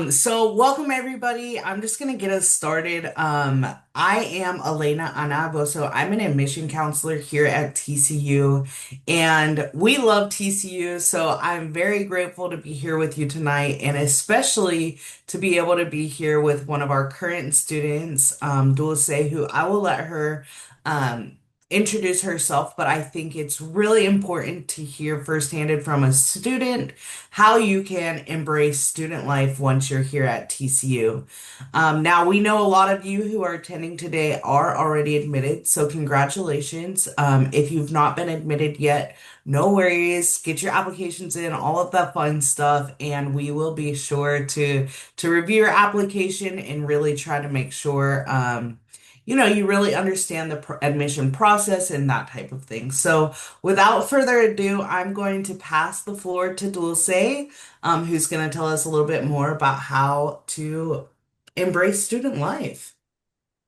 So welcome everybody. I'm just gonna get us started. I am Elena Anabo, I'm an admission counselor here at TCU, and we love TCU, so I'm very grateful to be here with you tonight, and especially to be able to be here with one of our current students, Dulce, who I will let her um introduce herself, but I think it's really important to hear firsthand from a student how you can embrace student life once you're here at TCU. Now, we know a lot of you who are attending today are already admitted, so congratulations. If you've not been admitted yet, no worries. Get your applications in, all of that fun stuff, and we will be sure to review your application and really try to make sure you really understand the admission process and that type of thing. So, without further ado, I'm going to pass the floor to Dulce, who's going to tell us a little bit more about how to embrace student life.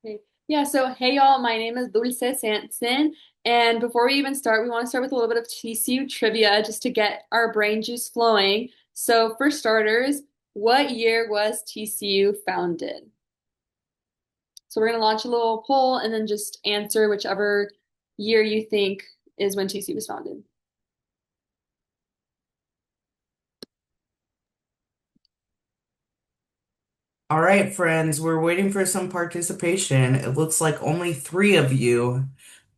Okay. Yeah, so hey y'all, my name is Dulce Sanson. And before we even start, we want to start with a little bit of TCU trivia just to get our brain juice flowing. So, for starters, what year was TCU founded? So, we're going to launch a little poll and then just answer whichever year you think is when TCU was founded. All right, friends, we're waiting for some participation. It looks like only three of you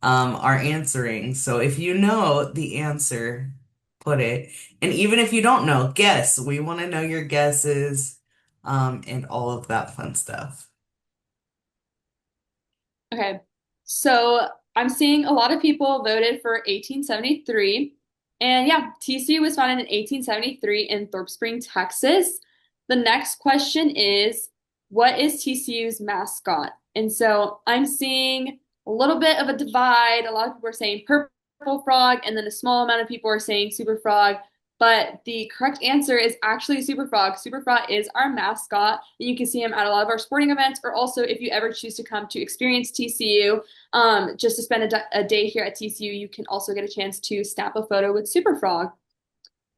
are answering. So if you know the answer, put it. And even if you don't know, guess. We want to know your guesses and all of that fun stuff. Okay, so I'm seeing a lot of people voted for 1873. And yeah, TCU was founded in 1873 in Thorpe Spring, Texas. The next question is, what is TCU's mascot? And so I'm seeing a little bit of a divide. A lot of people are saying purple frog, and then a small amount of people are saying super frog. But the correct answer is actually Super Frog. Super Frog is our mascot. And you can see him at a lot of our sporting events, or also if you ever choose to come to experience TCU, just to spend a day here at TCU, you can also get a chance to snap a photo with Super Frog.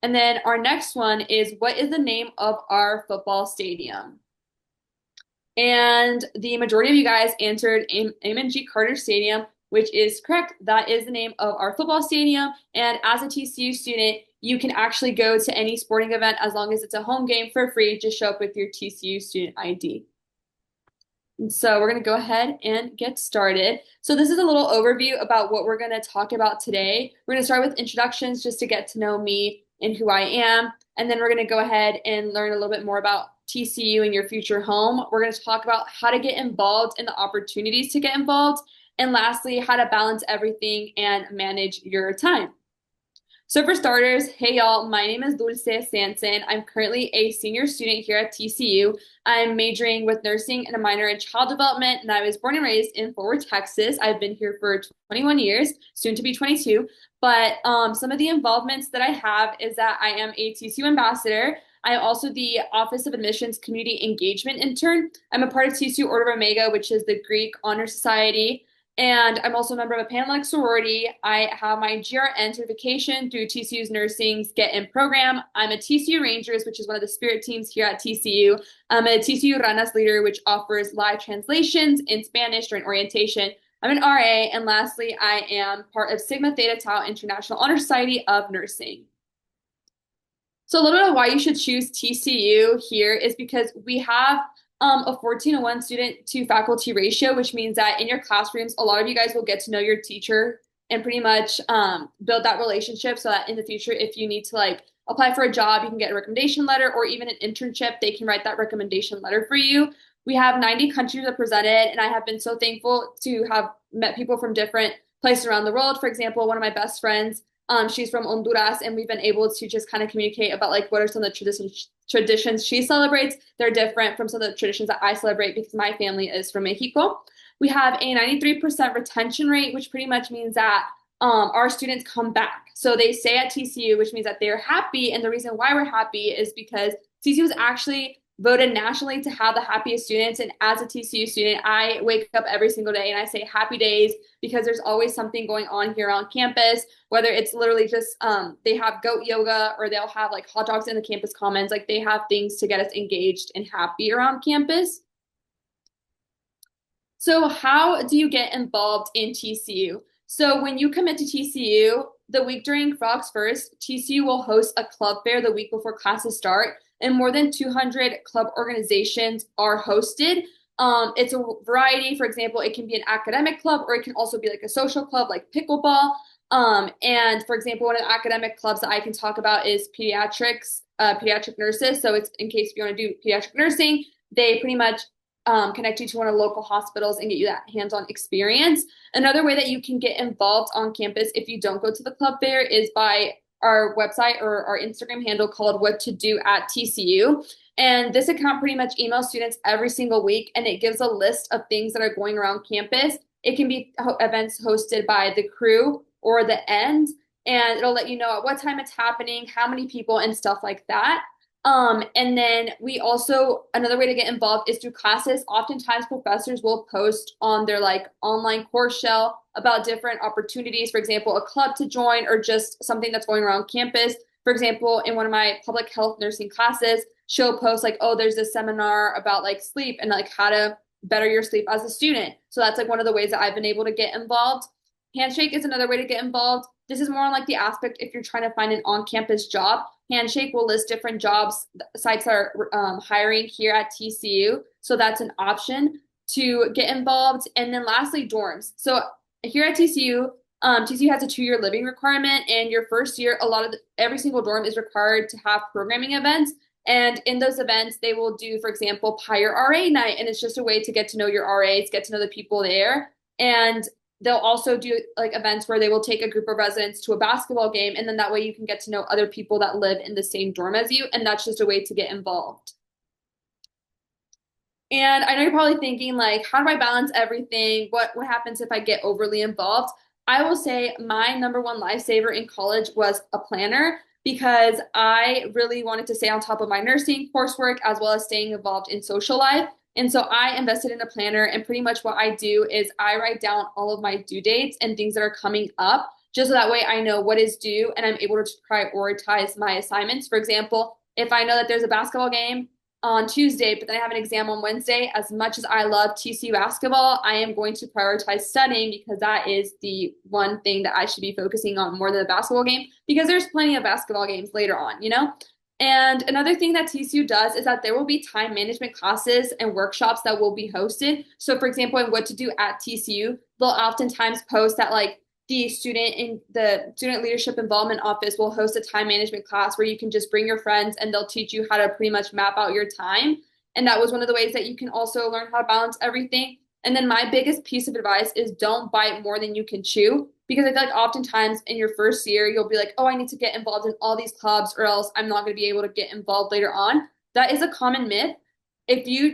And then our next one is, what is the name of our football stadium? And the majority of you guys answered Amon G. Carter Stadium, which is correct. That is the name of our football stadium. And as a TCU student, you can actually go to any sporting event as long as it's a home game for free. Just show up with your TCU student ID. And so we're going to go ahead and get started. So this is a little overview about what we're going to talk about today. We're going to start with introductions just to get to know me and who I am. And then we're going to go ahead and learn a little bit more about TCU and your future home. We're going to talk about how to get involved and the opportunities to get involved. And lastly, how to balance everything and manage your time. So for starters, hey y'all, my name is Dulce Sanson. I'm currently a senior student here at TCU. I'm majoring with nursing and a minor in child development, and I was born and raised in Fort Worth, Texas. I've been here for 21 years, soon to be 22. But some of the involvements that I have is that I am a TCU ambassador. I am also the Office of Admissions Community Engagement Intern. I'm a part of TCU Order of Omega, which is the Greek Honor Society. And I'm also a member of a Panhellenic sorority. I have my GRN certification through TCU's Nursing's Get In program. I'm a TCU Rangers, which is one of the spirit teams here at TCU. I'm a TCU Ranas leader, which offers live translations in Spanish during orientation. I'm an RA. And lastly, I am part of Sigma Theta Tau International Honor Society of Nursing. So a little bit of why you should choose TCU here is because we have a 14:1 student to faculty ratio, which means that in your classrooms, a lot of you guys will get to know your teacher and pretty much build that relationship so that in the future, if you need to like apply for a job, you can get a recommendation letter or even an internship, they can write that recommendation letter for you. We have 90 countries represented, and I have been so thankful to have met people from different places around the world. For example, one of my best friends, she's from Honduras, and we've been able to just kind of communicate about like what are some of the traditions she celebrates. They're different from some of the traditions that I celebrate because my family is from Mexico. We have a 93% retention rate, which pretty much means that our students come back. So they stay at TCU, which means that they're happy. And the reason why we're happy is because TCU is actually voted nationally to have the happiest students. And as a TCU student, I wake up every single day and I say happy days because there's always something going on here on campus, whether it's literally just they have goat yoga or they'll have like hot dogs in the campus commons. Like they have things to get us engaged and happy around campus. So how do you get involved in TCU? So when you commit to TCU, the week during Frogs First, TCU will host a club fair the week before classes start, and more than 200 club organizations are hosted. It's a variety. For example, it can be an academic club, or it can also be like a social club, like pickleball. And for example, one of the academic clubs that I can talk about is pediatric nurses. So it's in case you want to do pediatric nursing, they pretty much connect you to one of the local hospitals and get you that hands-on experience. Another way that you can get involved on campus if you don't go to the club fair is by our website or our Instagram handle called What to Do at TCU. And this account pretty much emails students every single week, and it gives a list of things that are going around campus. It can be events hosted by the crew or the end, and it'll let you know at what time it's happening, how many people, and stuff like that. And then we also, another way to get involved is through classes. Oftentimes professors will post on their like online course shell about different opportunities, for example, a club to join or just something that's going around campus. For example, in one of my public health nursing classes, she'll post like, oh, there's this seminar about like sleep and like how to better your sleep as a student. So that's like one of the ways that I've been able to get involved. Handshake is another way to get involved. This is more on like the aspect if you're trying to find an on-campus job. Handshake will list different jobs sites that are hiring here at TCU. So that's an option to get involved. And then lastly, dorms. So here at TCU, TCU has a 2-year living requirement, and your first year, every single dorm is required to have programming events. And in those events, they will do, for example, Pyre RA night, and it's just a way to get to know your RAs, get to know the people there. And they'll also do like events where they will take a group of residents to a basketball game, and then that way you can get to know other people that live in the same dorm as you, and that's just a way to get involved. And I know you're probably thinking like, how do I balance everything? What happens if I get overly involved? I will say my number one lifesaver in college was a planner because I really wanted to stay on top of my nursing coursework as well as staying involved in social life. And so I invested in a planner, and pretty much what I do is I write down all of my due dates and things that are coming up, just so that way I know what is due and I'm able to prioritize my assignments. For example, if I know that there's a basketball game on Tuesday, but then I have an exam on Wednesday, as much as I love TCU basketball, I am going to prioritize studying because that is the one thing that I should be focusing on more than the basketball game, because there's plenty of basketball games later on, you know? And another thing that TCU does is that there will be time management classes and workshops that will be hosted. So for example, in What to Do at TCU, they'll oftentimes post that like the student leadership involvement office will host a time management class where you can just bring your friends and they'll teach you how to pretty much map out your time. And that was one of the ways that you can also learn how to balance everything. And then my biggest piece of advice is don't bite more than you can chew, because I feel like oftentimes in your first year, you'll be like, oh, I need to get involved in all these clubs or else I'm not going to be able to get involved later on. That is a common myth. If you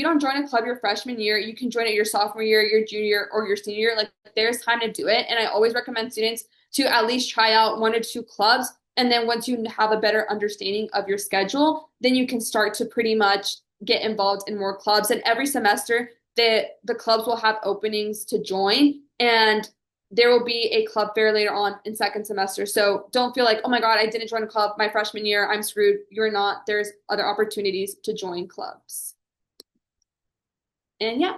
don't join a club your freshman year, you can join it your sophomore year, your junior, or your senior year. Like there's time to do it. And I always recommend students to at least try out 1 or 2 clubs. And then once you have a better understanding of your schedule, then you can start to pretty much get involved in more clubs. And every semester, the clubs will have openings to join. And there will be a club fair later on in second semester. So don't feel like, oh my God, I didn't join a club my freshman year, I'm screwed. You're not. There's other opportunities to join clubs. And yeah,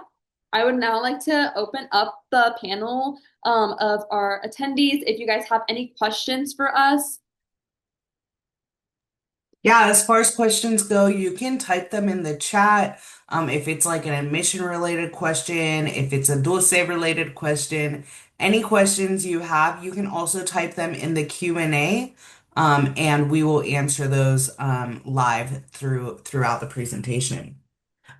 I would now like to open up the panel of our attendees. If you guys have any questions for us. Yeah, as far as questions go, you can type them in the chat. If it's like an admission related question, if it's a dulce related question, any questions you have, you can also type them in the Q&A, and we will answer those live throughout the presentation.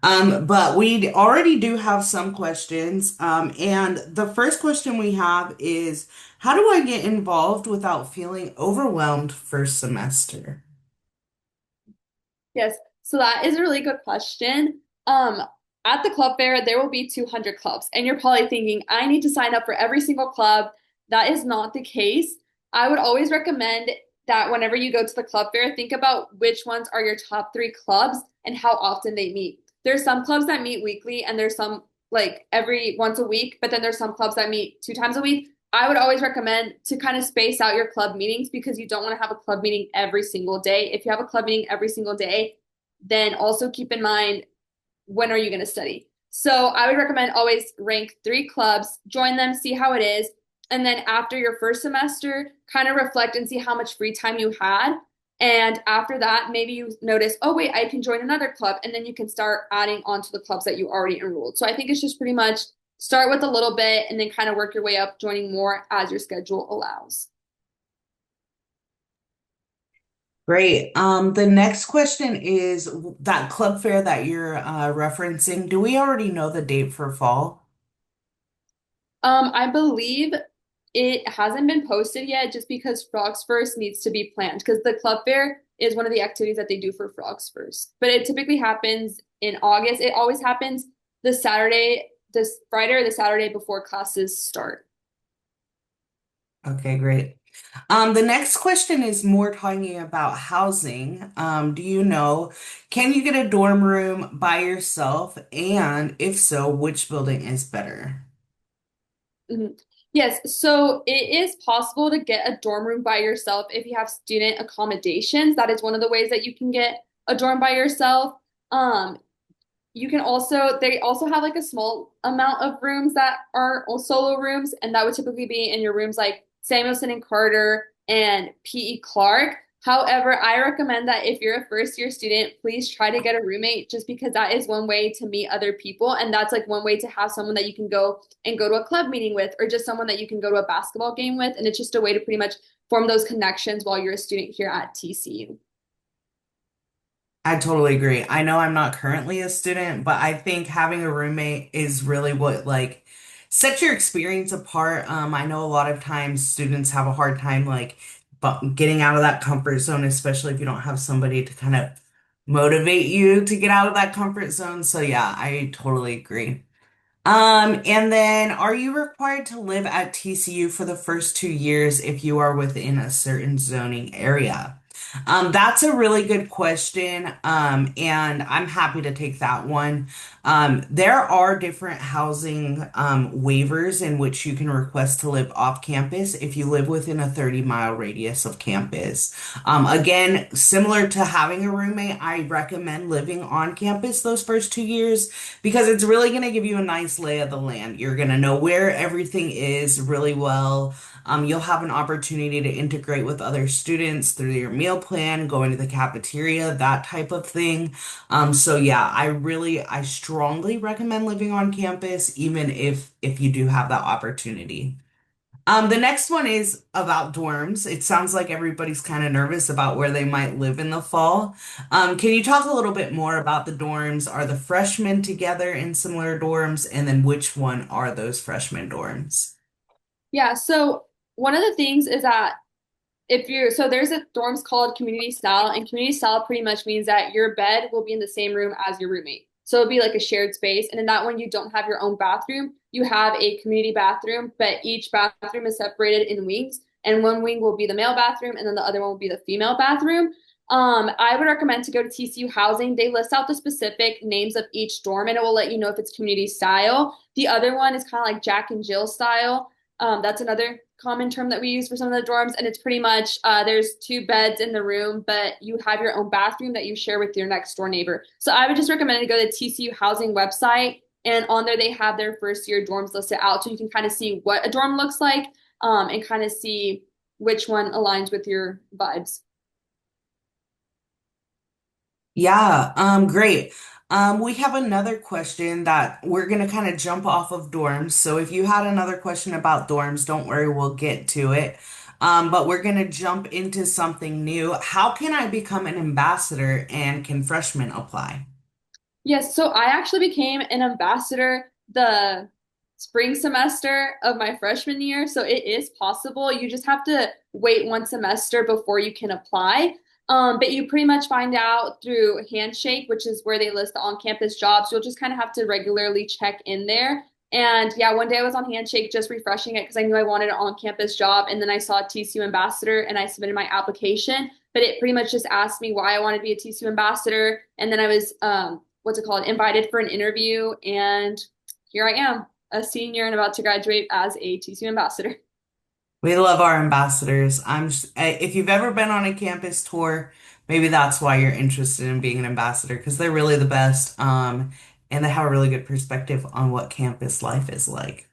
But we already do have some questions. And the first question we have is, how do I get involved without feeling overwhelmed first semester? Yes, so that is a really good question. At the club fair, there will be 200 clubs, and you're probably thinking, I need to sign up for every single club. That is not the case. I would always recommend that whenever you go to the club fair, think about which ones are your top three clubs and how often they meet. There's some clubs that meet weekly, and there's some like every once a week, but then there's some clubs that meet 2 times a week. I would always recommend to kind of space out your club meetings because you don't want to have a club meeting every single day. If you have a club meeting every single day, then also keep in mind when are you going to study. So I would recommend always rank 3 clubs, join them, see how it is. And then after your first semester, kind of reflect and see how much free time you had. And after that, maybe you notice, oh, wait, I can join another club. And then you can start adding on to the clubs that you already enrolled. So I think it's just pretty much start with a little bit and then kind of work your way up, joining more as your schedule allows. Great. The next question is that club fair that you're referencing. Do we already know the date for fall? I believe it hasn't been posted yet just because Frogs First needs to be planned because the club fair is one of the activities that they do for Frogs First. But it typically happens in August. It always happens this Friday or the Saturday before classes start. Okay, great. The next question is more talking about housing. Do you know, can you get a dorm room by yourself? And if so, which building is better? Mhm. Yes, so it is possible to get a dorm room by yourself if you have student accommodations. That is one of the ways that you can get a dorm by yourself. Um, you can also, they also have like a small amount of rooms that are all solo rooms, and that would typically be in your rooms like Samuelson and Carter and P.E. Clark. However, I recommend that if you're a first year student, please try to get a roommate just because that is one way to meet other people. And that's like one way to have someone that you can go and go to a club meeting with, or just someone that you can go to a basketball game with. And it's just a way to pretty much form those connections while you're a student here at TCU. I totally agree. I know I'm not currently a student, but I think having a roommate is really what like sets your experience apart. I know a lot of times students have a hard time like getting out of that comfort zone, especially if you don't have somebody to kind of motivate you to get out of that comfort zone. So yeah, I totally agree. And then are you required to live at TCU for the first 2 years if you are within a certain zoning area? That's a really good question. And I'm happy to take that one. There are different housing waivers in which you can request to live off campus if you live within a 30-mile radius of campus. Again, similar to having a roommate, I recommend living on campus those first 2 years because it's really going to give you a nice lay of the land. You're going to know where everything is really well. You'll have an opportunity to integrate with other students through your meal plan, going to the cafeteria, that type of thing. So yeah, I strongly recommend living on campus, even if you do have that opportunity. The next one is about dorms. It sounds like everybody's kind of nervous about where they might live in the fall. Can you talk a little bit more about the dorms? Are the freshmen together in similar dorms? And then which one are those freshman dorms? Yeah, so one of the things is that if you're so there's a dorms called community style, and community style pretty much means that your bed will be in the same room as your roommate. So it'll be like a shared space. And in that one, you don't have your own bathroom. You have a community bathroom, but each bathroom is separated in wings. And one wing will be the male bathroom, and then the other one will be the female bathroom. I would recommend to go to TCU Housing. They list out the specific names of each dorm, and it will let you know if it's community style. The other one is kind of like Jack and Jill style. That's another common term that we use for some of the dorms, and it's pretty much there's 2 beds in the room, but you have your own bathroom that you share with your next door neighbor. So I would just recommend to go to the TCU Housing website, and on there they have their first year dorms listed out, so you can kind of see what a dorm looks like, and kind of see which one aligns with your vibes. Yeah, great. We have another question that we're gonna kind of jump off of dorms. So if you had another question about dorms, don't worry, we'll get to it. But we're gonna jump into something new. How can I become an ambassador and can freshmen apply? Yes, so I actually became an ambassador the spring semester of my freshman year. So it is possible. You just have to wait 1 semester before you can apply. But you pretty much find out through Handshake, which is where they list the on-campus jobs. You'll just kind of have to regularly check in there. And yeah, one day I was on Handshake just refreshing it because I knew I wanted an on-campus job. And then I saw TCU ambassador and I submitted my application. But it pretty much just asked me why I wanted to be a TCU ambassador. And then I was, what's it called, invited for an interview. And here I am, a senior and about to graduate as a TCU ambassador. We love our ambassadors. If you've ever been on a campus tour, maybe that's why you're interested in being an ambassador because they're really the best. And they have a really good perspective on what campus life is like.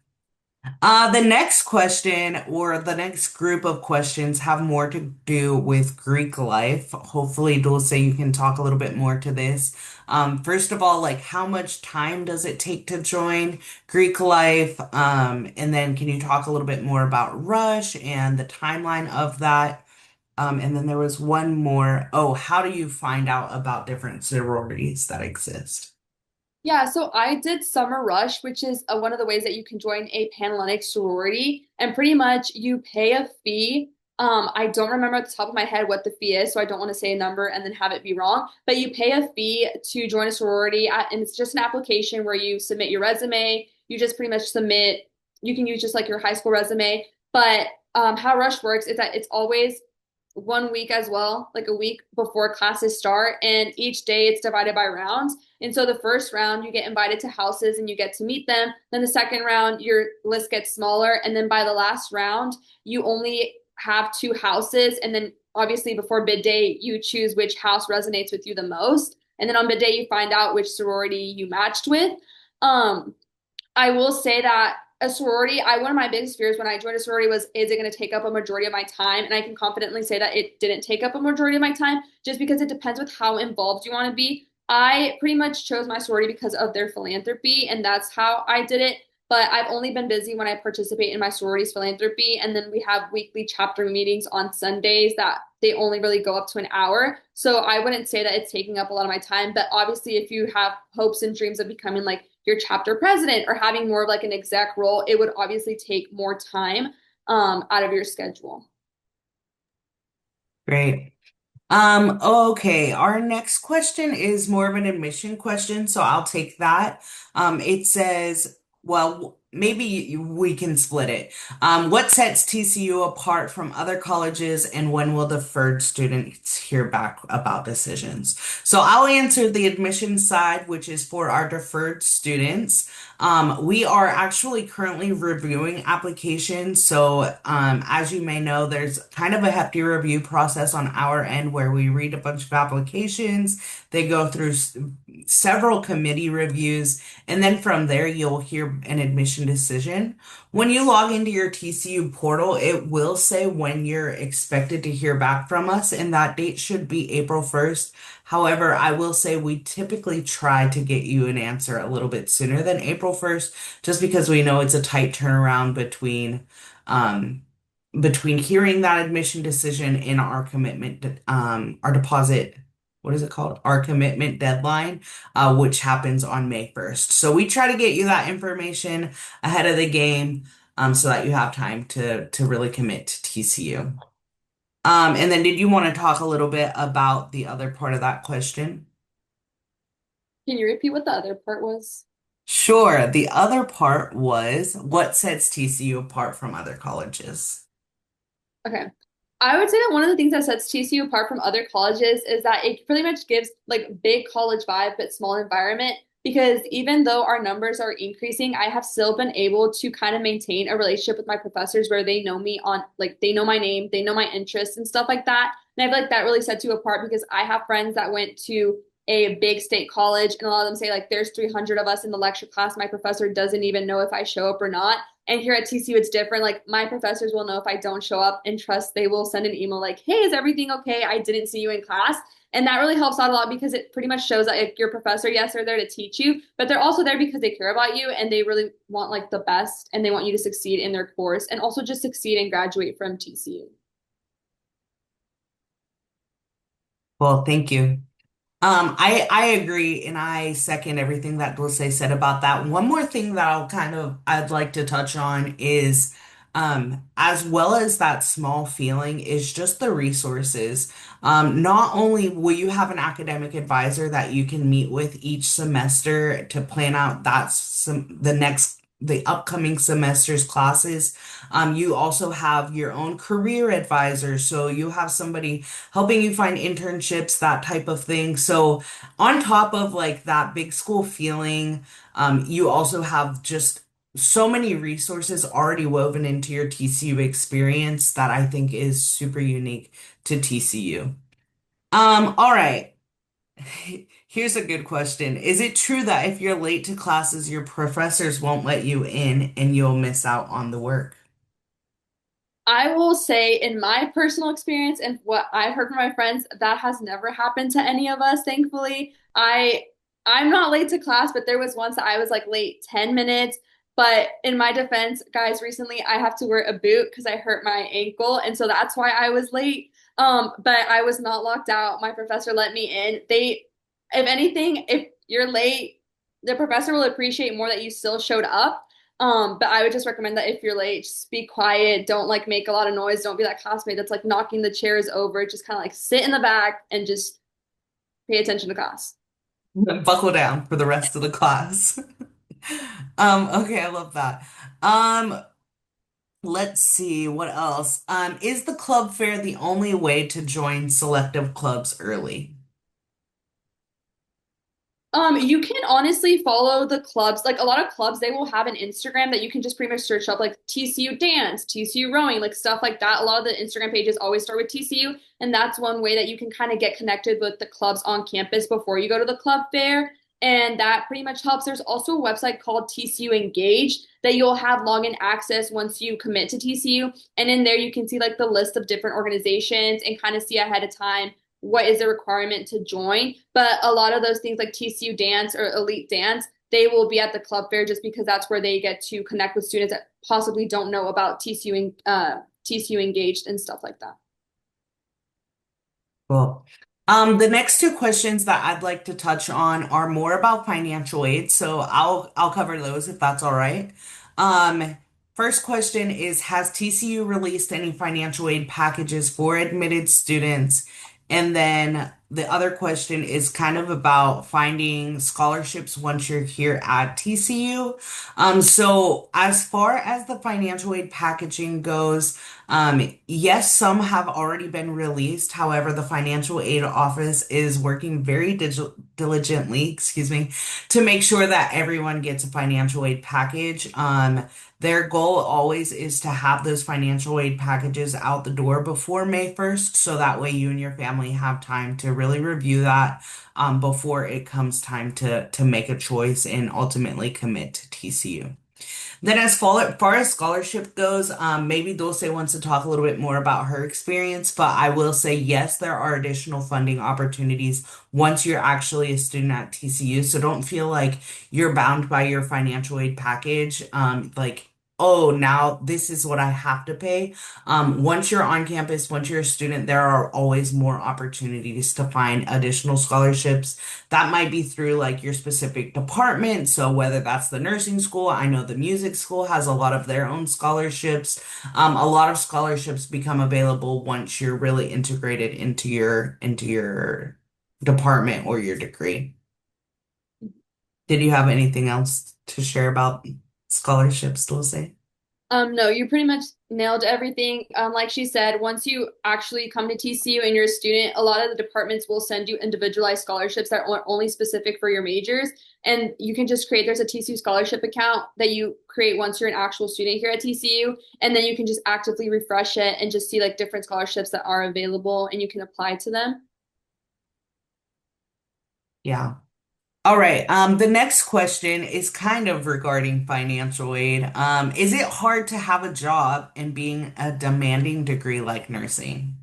The next question or the next group of questions have more to do with Greek life. Hopefully, Dulce, you can talk a little bit more to this. First of all, like how much time does it take to join Greek life? And then can you talk a little bit more about Rush and the timeline of that? And then there was one more. Oh, how do you find out about different sororities that exist? Yeah, so I did Summer Rush, which is one of the ways that you can join a Panhellenic sorority, and pretty much you pay a fee. I don't remember at the top of my head what the fee is, so I don't want to say a number and then have it be wrong. But you pay a fee to join a sorority, and it's just an application where you submit your resume. You just pretty much submit. You can use just like your high school resume, but how Rush works is that it's always one week as well, like a week before classes start, and each day it's divided by rounds. And so the first round, you get invited to houses and you get to meet them. Then the second round, your list gets smaller. And then by the last round, you only have two houses. And then obviously before bid day, you choose which house resonates with you the most. And then on bid day, you find out which sorority you matched with. Um, I will say that a sorority, one of my biggest fears when I joined a sorority was, is it going to take up a majority of my time? And I can confidently say that it didn't take up a majority of my time just because it depends with how involved you want to be. I pretty much chose my sorority because of their philanthropy, and that's how I did it. But I've only been busy when I participate in my sorority's philanthropy, and then we have weekly chapter meetings on Sundays that they only really go up to an hour. So I wouldn't say that it's taking up a lot of my time, but obviously if you have hopes and dreams of becoming like your chapter president or having more of like an exec role, it would obviously take more time out of your schedule. Great. Okay, our next question is more of an admission question, so I'll take that. It says, well, maybe we can split it. What sets TCU apart from other colleges, and when will deferred students hear back about decisions? So I'll answer the admission side, which is for our deferred students. We are actually currently reviewing applications. So, as you may know, there's kind of a hefty review process on our end where we read a bunch of applications. They go through several committee reviews, and then from there, you'll hear an admission decision. When you log into your TCU portal, it will say when you're expected to hear back from us, and that date should be April 1st. However, I will say we typically try to get you an answer a little bit sooner than April 1st, just because we know it's a tight turnaround um, between hearing that admission decision and our commitment, our deposit, what is it called? Our commitment deadline, which happens on May 1st. So we try to get you that information ahead of the game, so that you have time to really commit to TCU. And then did you want to talk a little bit about the other part of that question? Can you repeat what the other part was? Sure. The other part was what sets TCU apart from other colleges? Okay. I would say that one of the things that sets TCU apart from other colleges is that it pretty much gives like big college vibe but small environment, because even though our numbers are increasing, I have still been able to kind of maintain a relationship with my professors where they know me on like they know my name, they know my interests and stuff like that. And I feel like that really sets you apart because I have friends that went to a big state college and a lot of them say like there's 300 of us in the lecture class. My professor doesn't even know if I show up or not. And here at TCU, it's different. Like my professors will know if I don't show up and trust they will send an email like, hey, is everything okay? I didn't see you in class. And that really helps out a lot because it pretty much shows that like, your professor, yes, they're there to teach you, but they're also there because they care about you and they really want like the best and they want you to succeed in their course and also just succeed and graduate from TCU. Well, thank you. I agree and I second everything that Dulce said about that. One more thing that I'd like to touch on is as well as that small feeling is just the resources. Not only will you have an academic advisor that you can meet with each semester to plan out the next the upcoming semester's classes. You also have your own career advisor, so you have somebody helping you find internships, that type of thing. So on top of like that big school feeling, you also have just so many resources already woven into your TCU experience that I think is super unique to TCU. All right. Here's a good question. Is it true that if you're late to classes, your professors won't let you in and you'll miss out on the work? I will say, in my personal experience and what I've heard from my friends, that has never happened to any of us, thankfully. I'm not late to class, but there was once that I was like late 10 minutes. But in my defense, guys, recently I have to wear a boot because I hurt my ankle, and so that's why I was late. But I was not locked out. My professor let me in. If anything, if you're late, the professor will appreciate more that you still showed up. But I would just recommend that if you're late, just be quiet. Don't like make a lot of noise. Don't be that classmate that's like knocking the chairs over. Just kind of like sit in the back and just pay attention to class. Buckle down for the rest of the class. Okay, I love that. Let's see, what else? Is the club fair the only way to join selective clubs early? You can honestly follow the clubs. Like a lot of clubs, they will have an Instagram that you can just pretty much search up like TCU dance, TCU rowing, like stuff like that. A lot of the Instagram pages always start with TCU, and that's one way that you can kind of get connected with the clubs on campus before you go to the club fair. And that pretty much helps. There's also a website called TCU Engage that you'll have login access once you commit to TCU. And in there, you can see like the list of different organizations and kind of see ahead of time what is the requirement to join. But a lot of those things like TCU Dance or Elite Dance, they will be at the club fair just because that's where they get to connect with students that possibly don't know about TCU Engaged and stuff like that. Cool. The next two questions that I'd like to touch on are more about financial aid, so I'll cover those if that's all right. Um, First question is, has TCU released any financial aid packages for admitted students? And then the other question is kind of about finding scholarships once you're here at TCU. So as far as the financial aid packaging goes, yes, some have already been released. However, the financial aid office is working very diligently, excuse me, to make sure that everyone gets a financial aid package. Their goal always is to have those financial aid packages out the door before May 1st, so that way you and your family have time to really review that before it comes time to make a choice and ultimately commit to TCU. Then, as far as scholarship goes, maybe Dulce wants to talk a little bit more about her experience, but I will say yes, there are additional funding opportunities once you're actually a student at TCU. So don't feel like you're bound by your financial aid package. Like, oh, now this is what I have to pay. Once you're on campus, once you're a student, there are always more opportunities to find additional scholarships. That might be through like your specific department. So whether that's the nursing school, I know the music school has a lot of their own scholarships. A lot of scholarships become available once you're really integrated into your department or your degree. Did you have anything else to share about scholarships, Dulce? No, you pretty much nailed everything. Like she said, once you actually come to TCU and you're a student, a lot of the departments will send you individualized scholarships that are only specific for your majors. And you can just there's a TCU scholarship account that you create once you're an actual student here at TCU. And then you can just actively refresh it and just see like different scholarships that are available and you can apply to them. Yeah. All right. The next question is kind of regarding financial aid. Is it hard to have a job and being a demanding degree like nursing?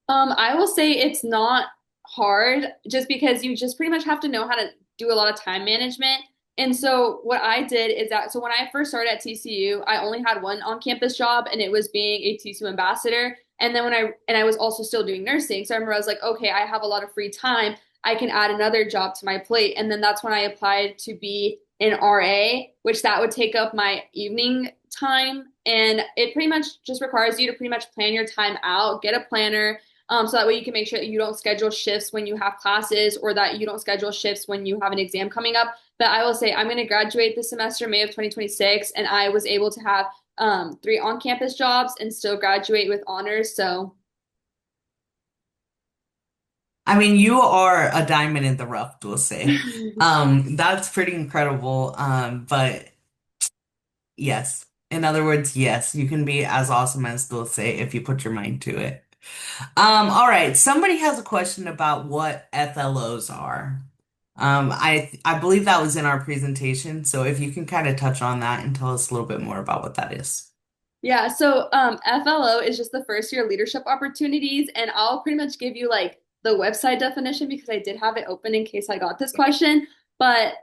I will say it's not hard just because you just pretty much have to know how to do a lot of time management. And so what I did is that so when I first started at TCU, I only had one on-campus job and it was being a TCU ambassador. And then I was also still doing nursing. So I remember I was like, okay, I have a lot of free time. I can add another job to my plate. And then that's when I applied to be an RA, which that would take up my evening time. And it pretty much just requires you to pretty much plan your time out, get a planner, So that way you can make sure that you don't schedule shifts when you have classes or that you don't schedule shifts when you have an exam coming up. But I will say I'm going to graduate this semester, May of 2026, and I was able to have three on-campus jobs and still graduate with honors. So I mean, you are a diamond in the rough, we'll say. That's pretty incredible. But yes, in other words, yes, you can be as awesome as they'll say if you put your mind to it. All right. Somebody has a question about what FLOs are. I believe that was in our presentation, so if you can kind of touch on that and tell us a little bit more about what that is. yeah, so FLO is just the first year leadership opportunities, and I'll pretty much give you like the website definition because I did have it open in case I got this question. But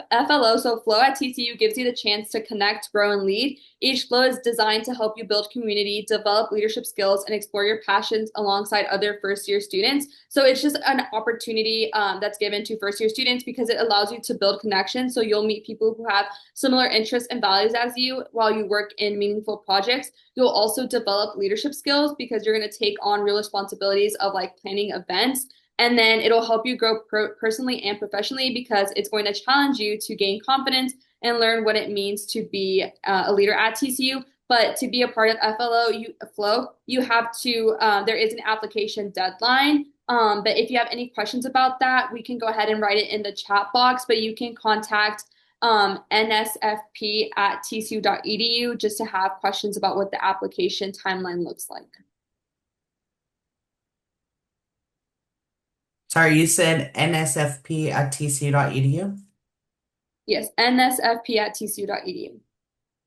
FLO, so Flow at TCU gives you the chance to connect, grow, and lead. Each flow is designed to help you build community, develop leadership skills, and explore your passions alongside other first year students. So it's just an opportunity that's given to first year students because it allows you to build connections. So you'll meet people who have similar interests and values as you while you work in meaningful projects. You'll also develop leadership skills because you're going to take on real responsibilities of like planning events. And then it'll help you grow personally and professionally because it's going to challenge you to gain confidence and learn what it means to be a leader at TCU. But to be a part of Flow, you have to, there is an application deadline. But if you have any questions about that, we can go ahead and write it in the chat box, but you can contact nsfp at tcu.edu just to have questions about what the application timeline looks like. Sorry, you said nsfp at tcu.edu? Yes, nsfp at tcu.edu.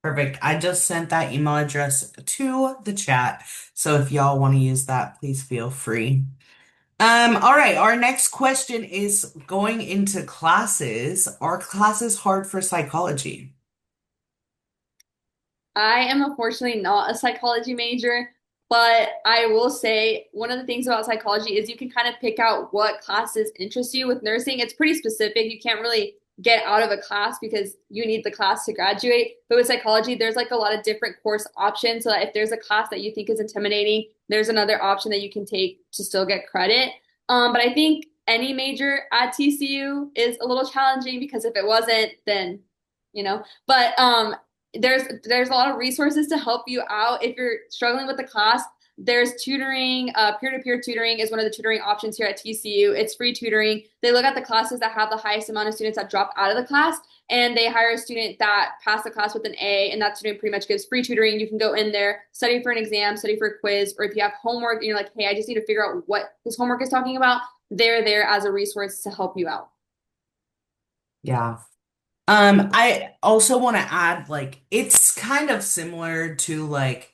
Perfect. I just sent that email address to the chat. So if y'all want to use that, please feel free. All right, our next question is going into classes. Are classes hard for psychology? I am unfortunately not a psychology major, but I will say one of the things about psychology is you can kind of pick out what classes interest you. With nursing, it's pretty specific. You can't really get out of a class because you need the class to graduate. But with psychology, there's like a lot of different course options. So that if there's a class that you think is intimidating, there's another option that you can take to still get credit. But I think any major at TCU is a little challenging because if it wasn't, then But there's a lot of resources to help you out if you're struggling with the class. There's tutoring, peer-to-peer tutoring is one of the tutoring options here at TCU. It's free tutoring. They look at the classes that have the highest amount of students that drop out of the class, and they hire a student that passed the class with an A, and that student pretty much gives free tutoring. You can go in there, study for an exam, study for a quiz, or if you have homework and you're like, hey, I just need to figure out what this homework is talking about, they're there as a resource to help you out. Yeah. I also want to add, like, it's kind of similar to like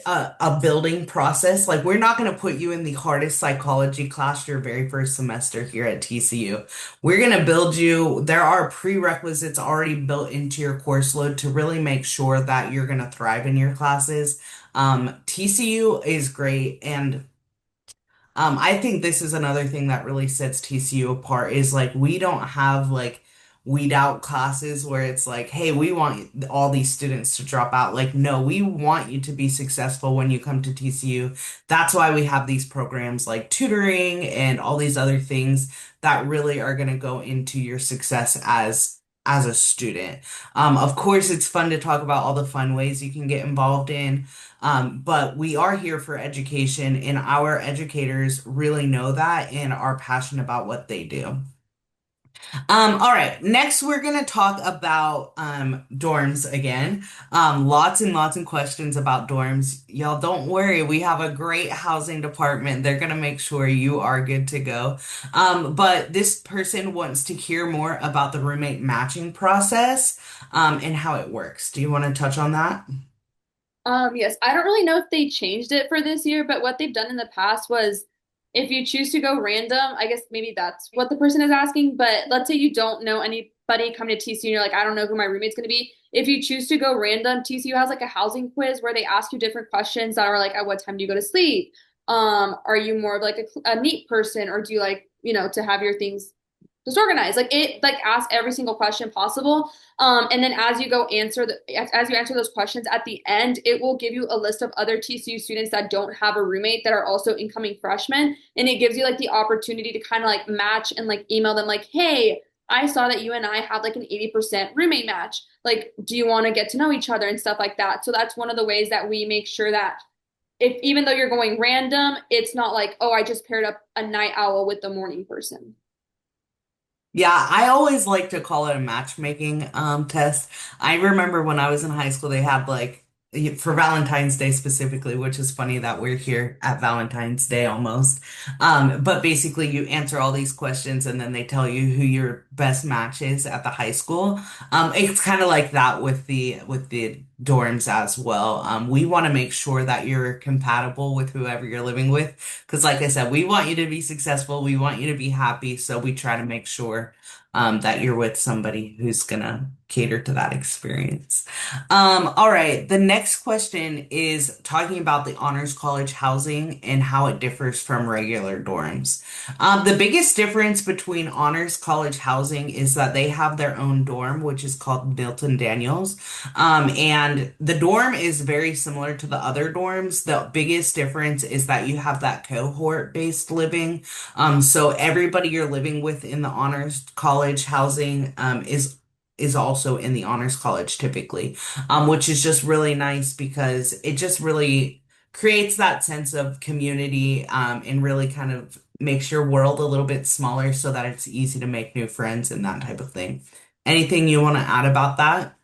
a building process. Like, we're not going to put you in the hardest psychology class your very first semester here at TCU. We're going to build you. There are prerequisites already built into your course load to really make sure that you're going to thrive in your classes. TCU is great, and I think this is another thing that really sets TCU apart is like we don't have like weed out classes where it's like, hey, we want all these students to drop out. Like, no, we want you to be successful when you come to TCU. That's why we have these programs like tutoring and all these other things that really are going to go into your success as a student. Of course, it's fun to talk about all the fun ways you can get involved in. But we are here for education, and our educators really know that and are passionate about what they do. All right, next we're gonna talk about dorms again. Lots and lots of questions about dorms. Y'all don't worry, we have a great housing department. They're gonna make sure you are good to go. But this person wants to hear more about the roommate matching process and how it works. Do you want to touch on that? Yes, I don't really know if they changed it for this year, but what they've done in the past was if you choose to go random, I guess maybe that's what the person is asking. But let's say you don't know anybody coming to TCU and you're like, I don't know who my roommate's going to be. If you choose to go random, TCU has like a housing quiz where they ask you different questions that are like, at what time do you go to sleep? Are you more of like a neat person or do you like, to have your things disorganized. Like it like asks every single question possible. And then as you go answer as you answer those questions at the end, it will give you a list of other TCU students that don't have a roommate that are also incoming freshmen. And it gives you like the opportunity to kind of like match and like email them like, hey, I saw that you and I had like an 80% roommate match. Like, do you want to get to know each other and stuff like that? So that's one of the ways that we make sure that if even though you're going random, it's not like, oh, I just paired up a night owl with the morning person. Yeah, I always like to call it a matchmaking test. I remember when I was in high school, they had like for Valentine's Day specifically, which is funny that we're here at Valentine's Day almost. But basically, you answer all these questions and then they tell you who your best match is at the high school. It's kind of like that with the dorms as well. We want to make sure that you're compatible with whoever you're living with. Because, like I said, we want you to be successful. We want you to be happy. So we try to make sure that you're with somebody who's gonna cater to that experience. All right. The next question is talking about the honors college housing and how it differs from regular dorms. The biggest difference between honors college housing is that they have their own dorm, which is called Milton Daniels. And the dorm is very similar to the other dorms. The biggest difference is that you have that cohort-based living. So everybody you're living with in the honors college housing is also in the honors college typically, which is just really nice because it just really creates that sense of community and really kind of makes your world a little bit smaller so that it's easy to make new friends and that type of thing. Anything you want to add about that?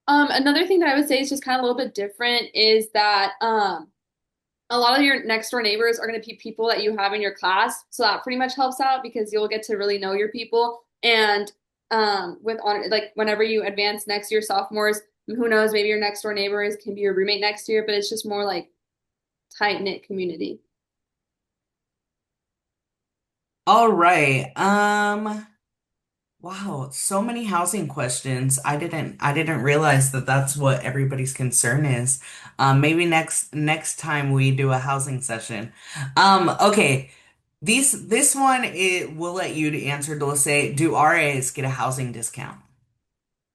Another thing that I would say is just kind of a little bit different is that a lot of your next door neighbors are going to be people that you have in your class. So that pretty much helps out because you'll get to really know your people. And with on like whenever you advance next year, sophomores, who knows, maybe your next door neighbors can be your roommate next year, but it's just more like tight knit community. All right. Wow, so many housing questions. I didn't realize that that's what everybody's concern is. Maybe next time we do a housing session. Okay. This one it will let you to answer. They'll say, do RAs get a housing discount?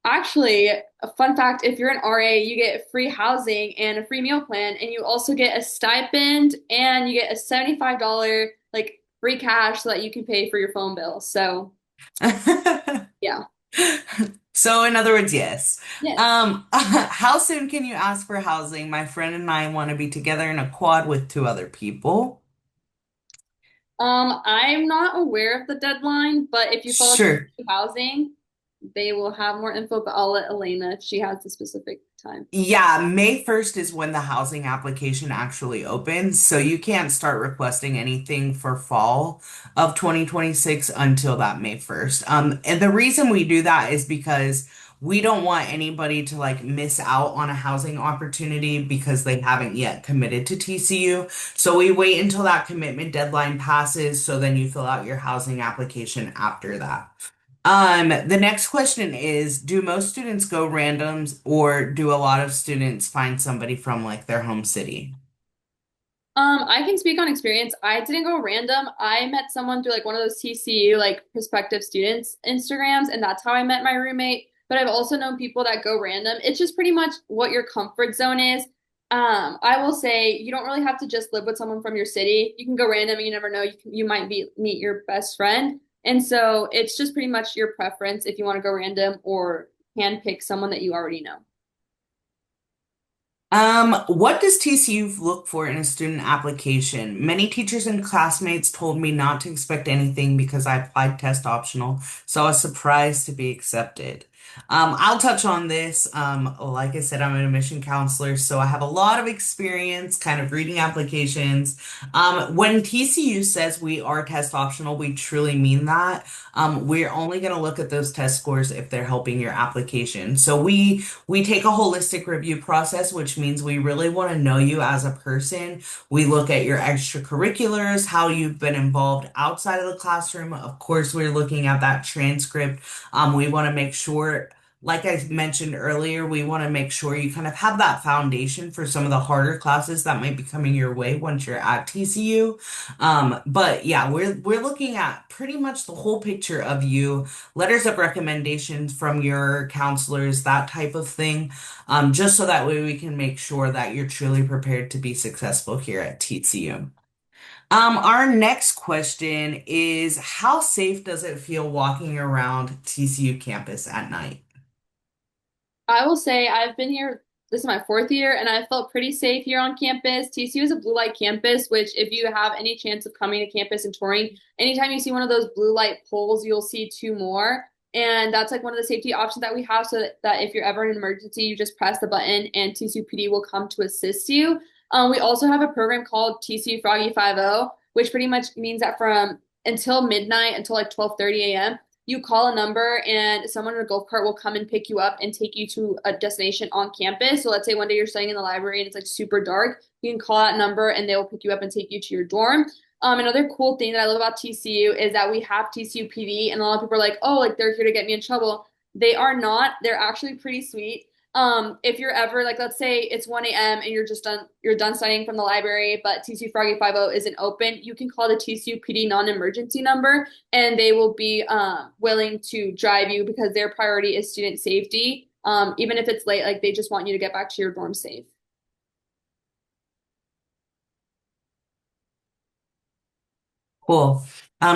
Actually, a fun fact, if you're an RA, you get free housing and a free meal plan, and you also get a stipend and you get a $75 like free cash so that you can pay for your phone bill. So, yeah. So in other words, yes. Yes. How soon can you ask for housing? My friend and I want to be together in a quad with two other people. I'm not aware of the deadline, but if you follow Sure. housing, they will have more info, but I'll let Elena if she has the specific time. Yeah, May 1st is when the housing application actually opens, so you can't start requesting anything for fall of 2026 until that May 1st. And the reason we do that is because we don't want anybody to like miss out on a housing opportunity because they haven't yet committed to TCU. So we wait until that commitment deadline passes, so then you fill out your housing application after that. The next question is, do most students go randoms or do a lot of students find somebody from like their home city? I can speak on experience. I didn't go random. I met someone through like one of those TCU like prospective students Instagrams, and that's how I met my roommate. But I've also known people that go random. It's just pretty much what your comfort zone is. I will say you don't really have to just live with someone from your city. You can go random. You never know. You might meet your best friend. And so it's just pretty much your preference if you want to go random or handpick someone that you already know. What does TCU look for in a student application? Many teachers and classmates told me not to expect anything because I applied test optional, so I was surprised to be accepted. I'll touch on this. Like I said, I'm an admission counselor, so I have a lot of experience kind of reading applications. When TCU says we are test optional, we truly mean that. We're only going to look at those test scores if they're helping your application. So we take a holistic review process, which means we really want to know you as a person. We look at your extracurriculars, how you've been involved outside of the classroom. Of course, we're looking at that transcript. We want to make sure like I mentioned earlier, we want to make sure you kind of have that foundation for some of the harder classes that might be coming your way once you're at TCU. But yeah, we're looking at pretty much the whole picture of you, letters of recommendations from your counselors, that type of thing, just so that way we can make sure that you're truly prepared to be successful here at TCU. Our next question is, how safe does it feel walking around TCU campus at night? I will say I've been here, this is my fourth year, and I felt pretty safe here on campus. TCU is a blue light campus, which if you have any chance of coming to campus and touring, anytime you see one of those blue light poles, you'll see two more. And that's like one of the safety options that we have so that if you're ever in an emergency, you just press the button and TCU PD will come to assist you. We also have a program called TCU Froggy 50, which pretty much means that from until midnight, until like 12:30 a.m., you call a number and someone in a golf cart will come and pick you up and take you to a destination on campus. So let's say one day you're studying in the library and it's like super dark, you can call that number and they will pick you up and take you to your dorm. Another cool thing that I love about TCU is that we have TCU PD, and a lot of people are like, oh, like they're here to get me in trouble. They are not. They're actually pretty sweet. If you're ever like, let's say it's 1 a.m. and you're done studying from the library, but TCU Froggy 50 isn't open, you can call the TCU PD non-emergency number and they will be willing to drive you because their priority is student safety. Even if it's late, like they just want you to get back to your dorm safe. Cool.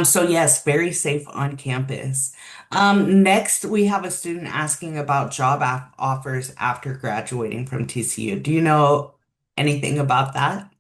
So yes, very safe on campus. Next, we have a student asking about offers after graduating from TCU. Do you know anything about that?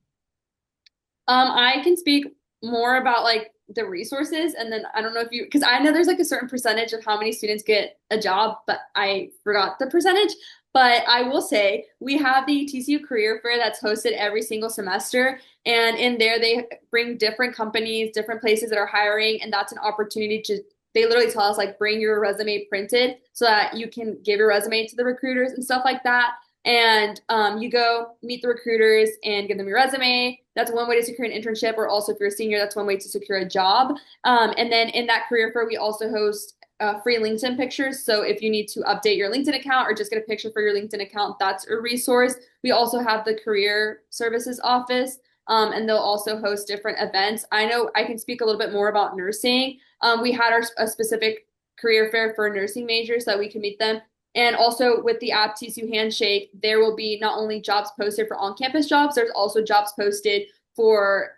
I can speak more about like the resources, and then I don't know if you, because I know there's like a certain percentage of how many students get a job, but I forgot the percentage. But I will say we have the TCU Career Fair that's hosted every single semester, and in there they bring different companies, different places that are hiring, and that's an opportunity to. They literally tell us like bring your resume printed so that you can give your resume to the recruiters and stuff like that. And you go meet the recruiters and give them your resume. That's one way to secure an internship, or also if you're a senior, that's one way to secure a job. And then in that career fair, we also host free LinkedIn pictures. So if you need to update your LinkedIn account or just get a picture for your LinkedIn account, that's a resource. We also have the career services office. And they'll also host different events. I know I can speak a little bit more about nursing. We had a specific career fair for nursing majors so that we can meet them. And also with the app TCU Handshake, there will be not only jobs posted for on-campus jobs, there's also jobs posted for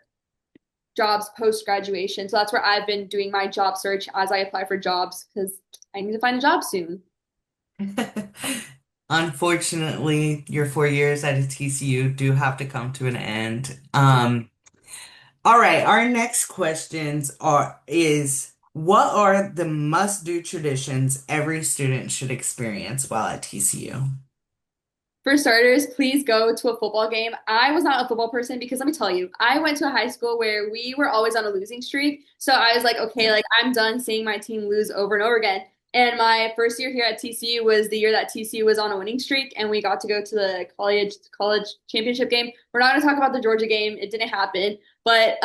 jobs post-graduation. So that's where I've been doing my job search as I apply for jobs because I need to find a job soon. Unfortunately, your 4 years at a TCU do have to come to an end. All right, our next questions is what are the must-do traditions every student should experience while at TCU? For starters, please go to a football game. I was not a football person because let me tell you, I went to a high school where we were always on a losing streak. So I was like, okay, like I'm done seeing my team lose over and over again. And my first year here at TCU was the year that TCU was on a winning streak, and we got to go to the college championship game. We're not going to talk about the Georgia game; it didn't happen, but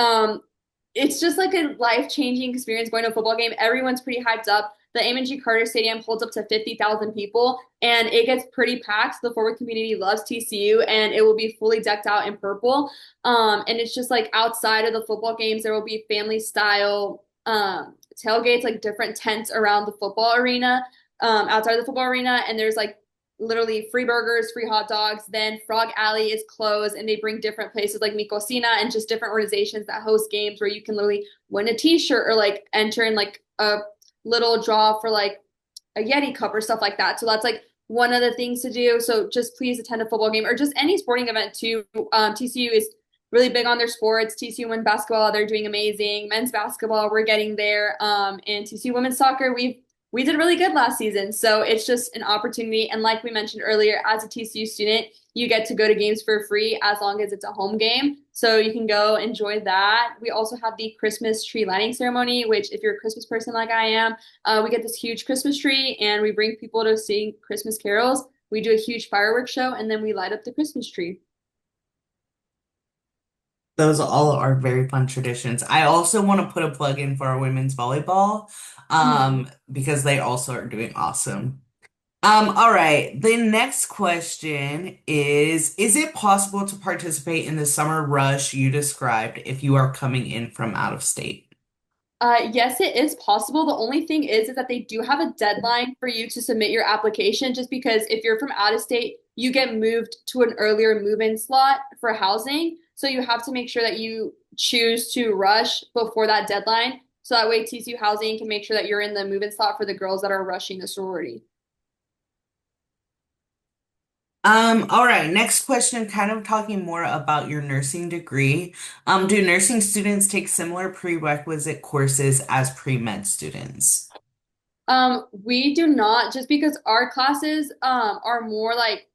it's just like a life-changing experience going to a football game. Everyone's pretty hyped up. The Amon Carter Stadium holds up to 50,000 people, and it gets pretty packed. The forward community loves TCU, and it will be fully decked out in purple. And it's just like outside of the football games, there will be family style tailgates, like different tents around the football arena, outside of the football arena, and there's like literally free burgers, free hot dogs. Then Frog Alley is closed, and they bring different places like Mi Cocina and just different organizations that host games where you can literally win a T-shirt or like enter in like a little draw for like a Yeti cup or stuff like that. So that's like one of the things to do. So just please attend a football game or just any sporting event too. TCU is really big on their sports. TCU women's basketball, they're doing amazing. Men's basketball, we're getting there. And TCU women's soccer, we did really good last season. So it's just an opportunity. And like we mentioned earlier, as a TCU student, you get to go to games for free as long as it's a home game. So you can go enjoy that. We also have the Christmas tree lighting ceremony, which if you're a Christmas person like I am, we get this huge Christmas tree and we bring people to sing Christmas carols. We do a huge fireworks show and then we light up the Christmas tree. Those all are very fun traditions. I also want to put a plug in for our women's volleyball, Mhm. because they also are doing awesome. All right. The next question is it possible to participate in the summer rush you described if you are coming in from out of state? Yes, it is possible. The only thing is that they do have a deadline for you to submit your application, just because if you're from out of state, you get moved to an earlier move-in slot for housing. So you have to make sure that you choose to rush before that deadline. So that way TCU Housing can make sure that you're in the move-in slot for the girls that are rushing the sorority. All right, next question, kind of talking more about your nursing degree. Do nursing students take similar prerequisite courses as pre-med students? We do not, just because our classes are more like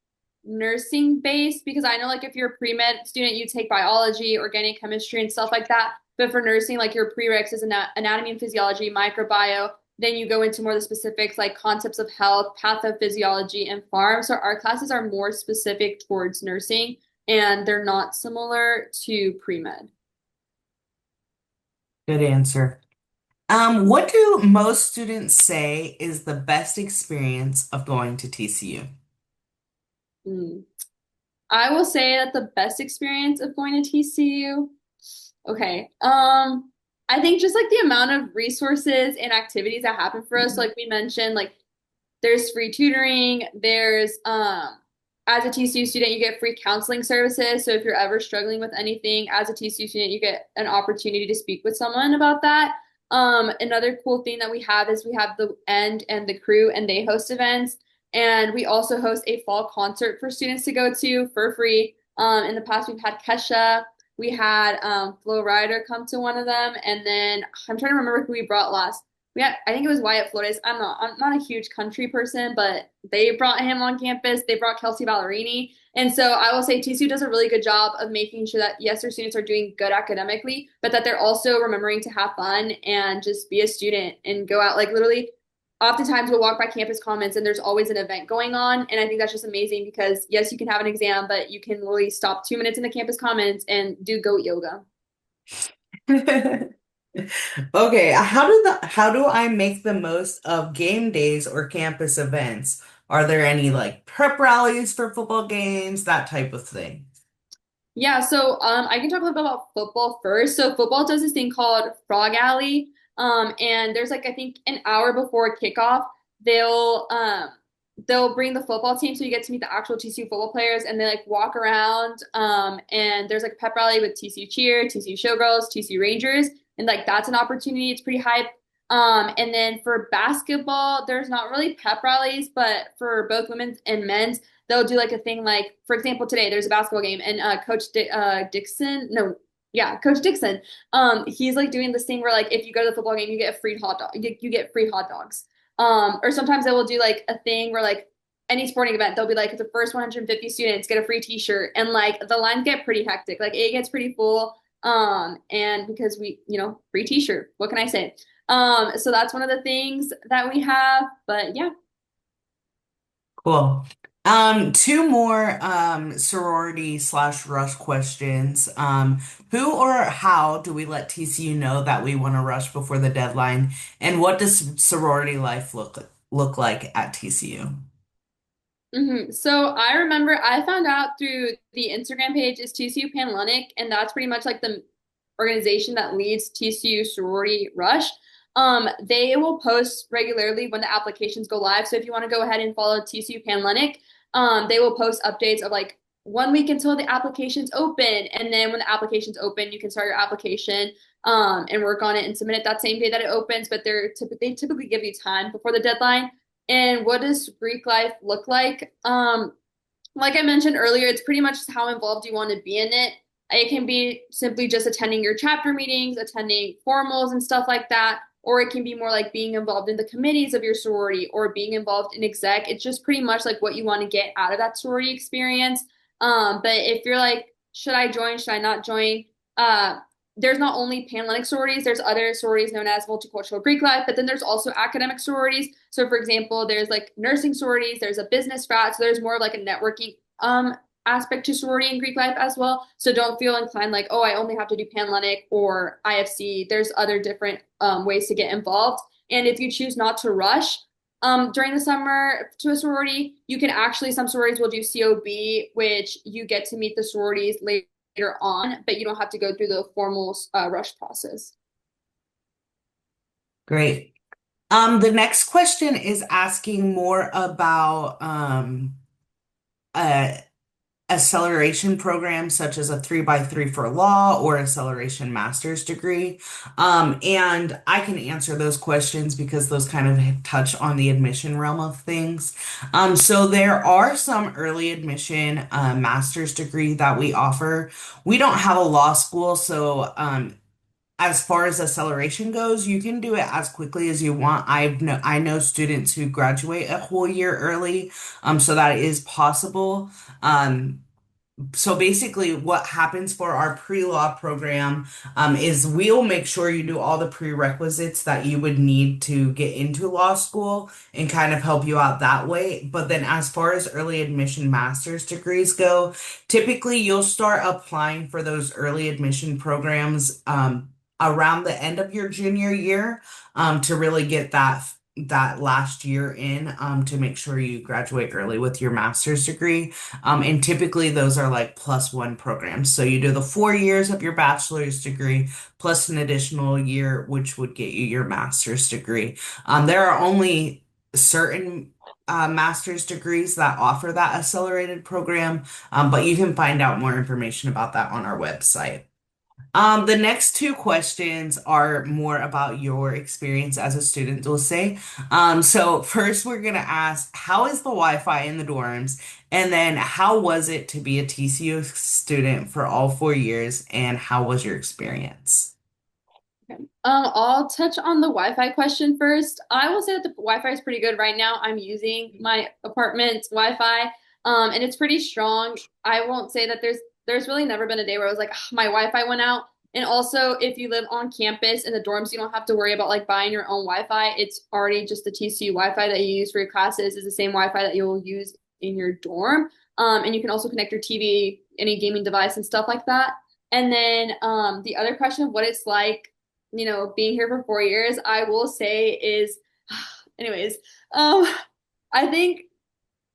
nursing based, because I know like if you're a pre-med student, you take biology, organic chemistry and stuff like that. But for nursing, like your prereqs is anatomy and physiology, microbiome, then you go into more of the specifics like concepts of health, pathophysiology, and pharm. So our classes are more specific towards nursing and they're not similar to pre-med. Good answer. What do most students say is the best experience of going to TCU? Mm. I will say that the best experience of going to TCU. Okay. I think just like the amount of resources and activities that happen for us, like we mentioned, like there's free tutoring, there's as a TCU student, you get free counseling services. So if you're ever struggling with anything as a TCU student, you get an opportunity to speak with someone about that. Another cool thing that we have is we have the end and the crew, and they host events. And we also host a fall concert for students to go to for free. In the past, we've had Kesha, we had Flo Rida come to one of them, and then I'm trying to remember who we brought last. We had, I think it was Wyatt Flores. I'm not a huge country person, but they brought him on campus. They brought Kelsey Ballerini. And so I will say TCU does a really good job of making sure that, yes, their students are doing good academically, but that they're also remembering to have fun and just be a student and go out. Like literally, oftentimes we'll walk by campus commons and there's always an event going on. And I think that's just amazing because, yes, you can have an exam, but you can really stop 2 minutes in the campus commons and do goat yoga. Okay, how do I make the most of game days or campus events? Are there any like prep rallies for football games, that type of thing? Yeah, so I can talk a little bit about football first. So football does this thing called Frog Alley. And there's like I think an hour before kickoff, they'll um they'll bring the football team so you get to meet the actual TCU football players and they like walk around. And there's like a pep rally with TCU cheer, TCU showgirls, TCU Rangers, and like that's an opportunity. It's pretty hype. And then for basketball, there's not really pep rallies, but for both women's and men's, they'll do like a thing like, for example, today there's a basketball game and Dixon, no, yeah, Coach Dixon, he's like doing this thing where like if you go to the football game, you get a free hot dog, you get free hot dogs. Or sometimes they will do like a thing where like any sporting event, they'll be like the first 150 students get a free t-shirt and like the lines get pretty hectic. Like it gets pretty full. And because free t-shirt, what can I say? So that's one of the things that we have, but yeah. Cool. Two more sorority slash rush questions. Who or how do we let TCU know that we want to rush before the deadline? And what does sorority life look like at TCU? So I remember I found out through the Instagram page is TCU Panhellenic, and that's pretty much like the organization that leads TCU Sorority Rush. They will post regularly when the applications go live. So if you want to go ahead and follow TCU Panhellenic, they will post updates of like 1 week until the applications open, and then when the applications open, you can start your application and work on it and submit it that same day that it opens. But they typically give you time before the deadline. And what does Greek life look like? Like I mentioned earlier, it's pretty much how involved you want to be in it. It can be simply just attending your chapter meetings, attending formals and stuff like that, or it can be more like being involved in the committees of your sorority or being involved in exec. It's just pretty much like what you want to get out of that sorority experience. But if you're like, should I join? Should I not join? Uh, there's not only Panhellenic sororities, there's other sororities known as multicultural Greek life, but then there's also academic sororities. So for example, there's like nursing sororities, there's a business frat, so there's more of like a networking aspect to sorority and Greek life as well. So don't feel inclined like, oh, I only have to do Panhellenic or IFC. There's other different ways to get involved. And if you choose not to rush, During the summer to a sorority, you can actually, some sororities will do COB, which you get to meet the sororities later on, but you don't have to go through the formal rush process. Great. The next question is asking more about uh, acceleration programs such as a 3x3 for law or acceleration master's degree. And I can answer those questions because those kind of touch on the admission realm of things. So there are some early admission master's degree that we offer. We don't have a law school, so as far as acceleration goes, you can do it as quickly as you want. I know students who graduate a whole year early, so that is possible. Um, so basically, what happens for our pre-law program is we'll make sure you do all the prerequisites that you would need to get into law school and kind of help you out that way. But then, as far as early admission master's degrees go, typically you'll start applying for those early admission programs around the end of your junior year to really get that last year in to make sure you graduate early with your master's degree. And typically those are like +1 programs. So you do the 4 years of your bachelor's degree plus an additional year, which would get you your master's degree. There are only certain master's degrees that offer that accelerated program, but you can find out more information about that on our website. The next two questions are more about your experience as a student, we'll say. So first we're gonna ask, how is the Wi-Fi in the dorms? And then how was it to be a TCU student for all 4 years, and how was your experience? Okay. I'll touch on the Wi-Fi question first. I will say that the Wi-Fi is pretty good right now. I'm using my apartment's Wi-Fi, and it's pretty strong. I won't say that there's really never been a day where I was like, "Ugh, my Wi-Fi went out." And also, if you live on campus in the dorms, you don't have to worry about like buying your own Wi-Fi. It's already just the TCU Wi-Fi that you use for your classes is the same Wi-Fi that you'll use in your dorm. And you can also connect your TV, any gaming device, and stuff like that. And then the other question of what it's like being here for 4 years, I will say is, anyways, um, I think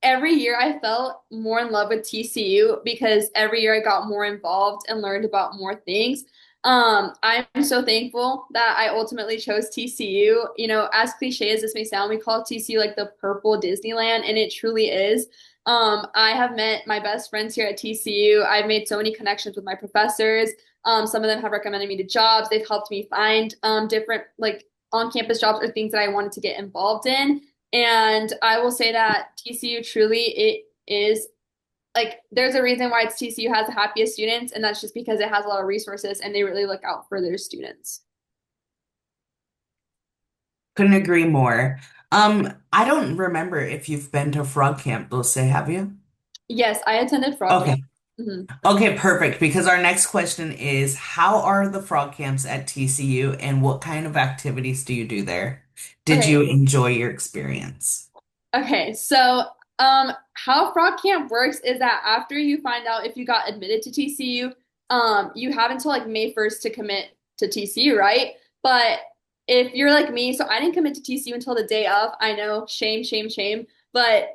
every year I felt more in love with TCU because every year I got more involved and learned about more things. I'm so thankful that I ultimately chose TCU. As cliche as this may sound, we call TCU like the purple Disneyland, and it truly is. I have met my best friends here at TCU. I've made so many connections with my professors. Some of them have recommended me to jobs. They've helped me find different like on-campus jobs or things that I wanted to get involved in. And I will say that TCU truly it is like there's a reason why it's TCU has the happiest students, and that's just because it has a lot of resources and they really look out for their students. Couldn't agree more. I don't remember if you've been to Frog Camp, they'll say, have you? Yes, I attended frog camp. Okay. Mhm. Okay, perfect. Because our next question is, how are the frog camps at TCU and what kind of activities do you do there? Did Okay, you enjoy your experience? okay. So, how frog camp works is that after you find out if you got admitted to TCU, you have until like May 1st to commit to TCU, right? But if you're like me, so I didn't commit to TCU until the day of. I know, shame, shame, shame. But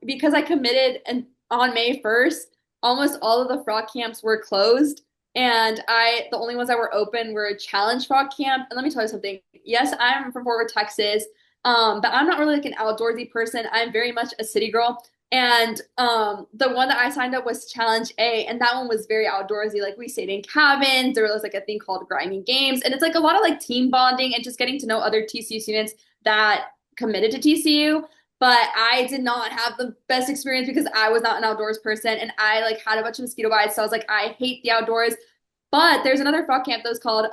because I committed and on May 1st, almost all of the frog camps were closed. And the only ones that were open were Challenge Frog Camp. And let me tell you something. Yes, I'm from Fort Worth, Texas. But I'm not really like an outdoorsy person. I'm very much a city girl. And the one that I signed up was Challenge A, and that one was very outdoorsy. Like we stayed in cabins. There was like a thing called grinding games, and it's like a lot of like team bonding and just getting to know other TCU students that committed to TCU. But I did not have the best experience because I was not an outdoors person, and I like had a bunch of mosquito bites. So I was like, I hate the outdoors. But there's another frog camp that was called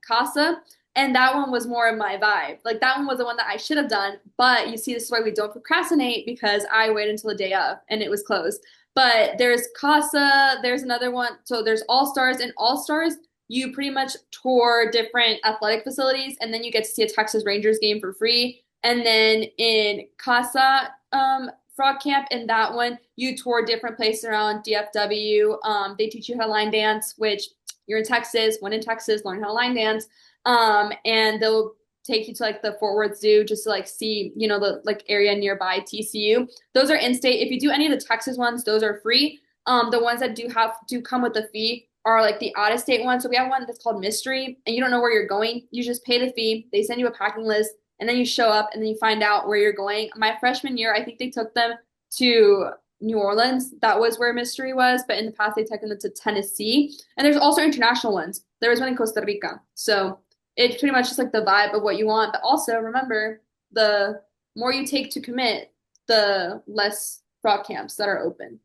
Casa, and that one was more of my vibe. Like that one was the one that I should have done. But you see, this is why we don't procrastinate because I waited until the day of and it was closed. But there's Casa, there's another one. So there's All Stars, and All Stars, you pretty much tour different athletic facilities and then you get to see a Texas Rangers game for free. And then in Casa, Frog Camp, in that one, you tour different places around DFW. They teach you how to line dance, which you're in Texas, when in Texas, learn how to line dance. And they'll take you to like the Fort Worth Zoo just to like see, the like area nearby TCU. Those are in-state. If you do any of the Texas ones, those are free. The ones that do come with a fee are like the out-of-state ones. So we have one that's called Mystery, and you don't know where you're going. You just pay the fee. They send you a packing list, and then you show up, and then you find out where you're going. My freshman year, I think they took them to New Orleans. That was where Mystery was, but in the past they've taken them to Tennessee. And there's also international ones. There was one in Costa Rica. So it's pretty much just like the vibe of what you want. But also remember, the more you take to commit, the less frog camps that are open.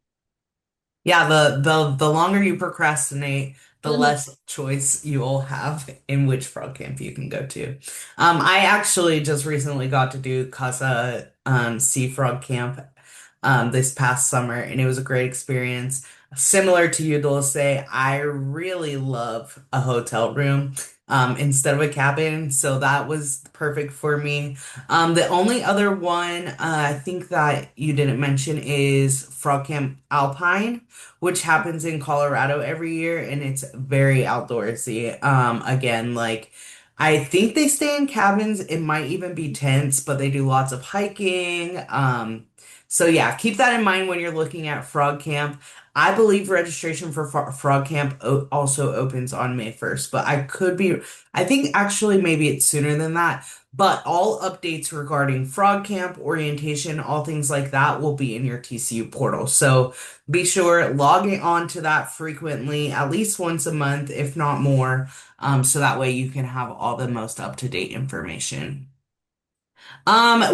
Yeah, the longer you procrastinate, the Mhm. less choice you'll have in which frog camp you can go to. I actually just recently got to do Casa Sea Frog Camp this past summer, and it was a great experience. Similar to you, Dulce, I really love a hotel room instead of a cabin, so that was perfect for me. The only other one I think that you didn't mention is Frog Camp Alpine, which happens in Colorado every year, and it's very outdoorsy. Again, like I think they stay in cabins. It might even be tents, but they do lots of hiking. So yeah, keep that in mind when you're looking at Frog Camp. I believe registration for Frog Camp also opens on May 1st, but I think actually maybe it's sooner than that. But all updates regarding Frog Camp, orientation, all things like that will be in your TCU portal. So be sure logging on to that frequently, at least once a month, if not more, so that way you can have all the most up-to-date information.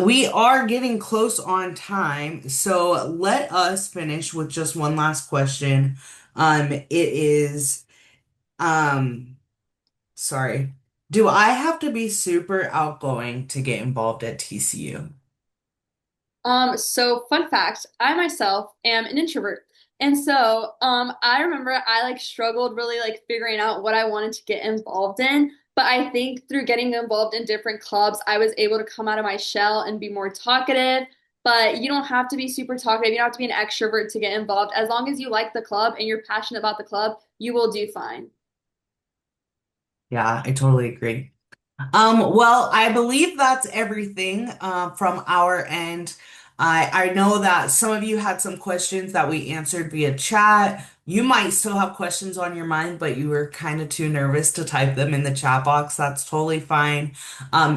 We are getting close on time, so let us finish with just one last question. It is, um, sorry. Do I have to be super outgoing to get involved at TCU? So fun fact, I myself am an introvert. And so, I remember I like struggled really like figuring out what I wanted to get involved in. But I think through getting involved in different clubs, I was able to come out of my shell and be more talkative. But you don't have to be super talkative. You don't have to be an extrovert to get involved. As long as you like the club and you're passionate about the club, you will do fine. Yeah, I totally agree. Well, I believe that's everything from our end. I know that some of you had some questions that we answered via chat. You might still have questions on your mind, but you were kind of too nervous to type them in the chat box. That's totally fine.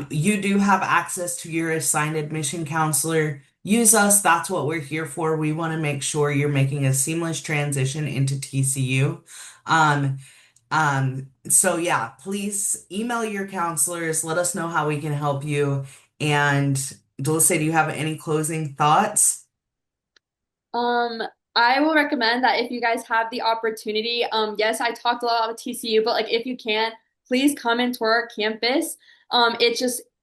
You do have access to your assigned admission counselor. Use us. That's what we're here for. We want to make sure you're making a seamless transition into TCU. Um, so yeah, please email your counselors. Let us know how we can help you. And Dulce, do you have any closing thoughts? Um, I will recommend that if you guys have the opportunity, yes, I talked a lot about TCU, but like if you can, please come and tour our campus.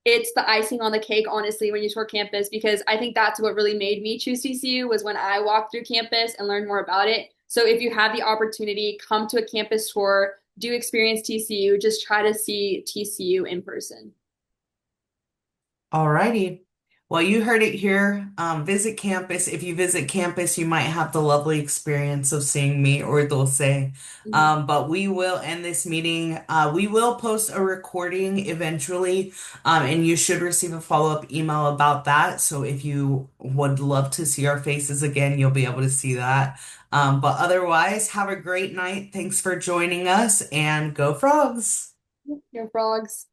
It's the icing on the cake, honestly, when you tour campus, because I think that's what really made me choose TCU was when I walked through campus and learned more about it. So if you have the opportunity, come to a campus tour, do experience TCU, just try to see TCU in person. Alrighty. Well, you heard it here. Visit campus. If you visit campus, you might have the lovely experience of seeing me or Dulce. Mhm. But we will end this meeting. We will post a recording eventually, and you should receive a follow-up email about that. So if you would love to see our faces again, you'll be able to see that. But otherwise, have a great night. Thanks for joining us and go frogs. Your frogs.